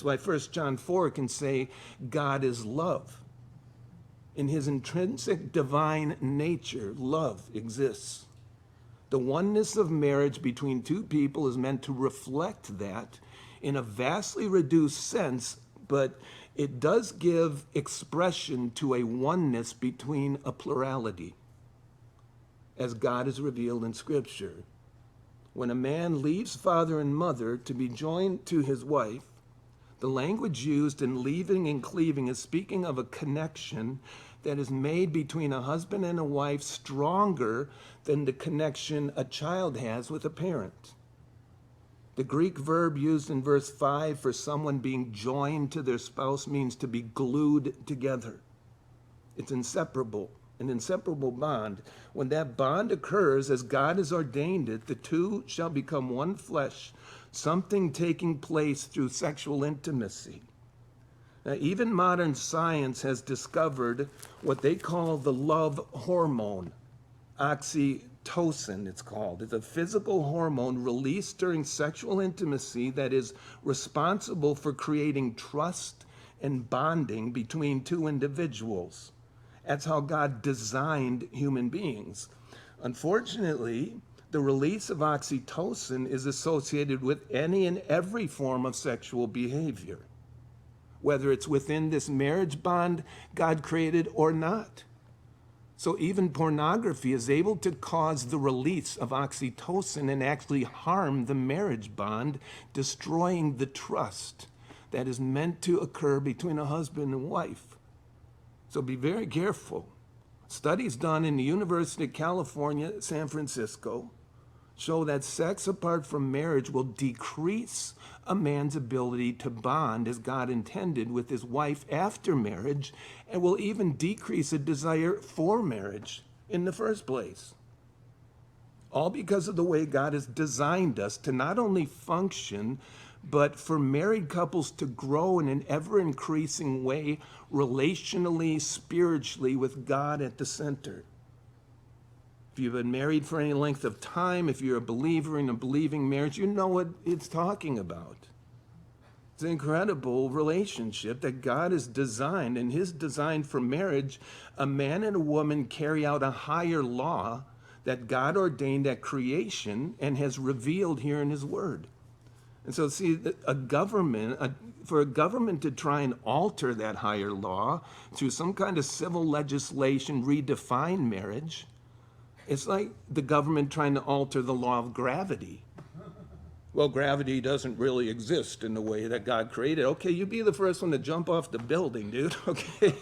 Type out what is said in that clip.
That's why 1 John 4 can say God is love. In his intrinsic divine nature, love exists. The oneness of marriage between two people is meant to reflect that in a vastly reduced sense, but it does give expression to a oneness between a plurality, as God is revealed in Scripture. When a man leaves father and mother to be joined to his wife, the language used in leaving and cleaving is speaking of a connection that is made between a husband and a wife stronger than the connection a child has with a parent. The Greek verb used in verse 5 for someone being joined to their spouse means to be glued together. It's inseparable, an inseparable bond. When that bond occurs, as God has ordained it, the two shall become one flesh, something taking place through sexual intimacy. Now, even modern science has discovered what they call the love hormone, Oxytocin it's called. It's a physical hormone released during sexual intimacy that is responsible for creating trust and bonding between two individuals. That's how God designed human beings. Unfortunately, the release of oxytocin is associated with any and every form of sexual behavior, whether it's within this marriage bond God created or not. So even pornography is able to cause the release of oxytocin and actually harm the marriage bond, destroying the trust that is meant to occur between a husband and wife. So be very careful. Studies done in the University of California, San Francisco, show that sex apart from marriage will decrease a man's ability to bond as God intended with his wife after marriage, and will even decrease a desire for marriage in the first place. All because of the way God has designed us to not only function, but for married couples to grow in an ever-increasing way, relationally, spiritually, with God at the center. If you've been married for any length of time, if you're a believer in a believing marriage, you know what it's talking about. It's an incredible relationship that God has designed. In his design for marriage, a man and a woman carry out a higher law that God ordained at creation and has revealed here in his word. And so see, for a government to try and alter that higher law through some kind of civil legislation, redefine marriage, it's like the government trying to alter the law of gravity. Well, gravity doesn't really exist in the way that God created. Okay, you be the first one to jump off the building, dude. Okay,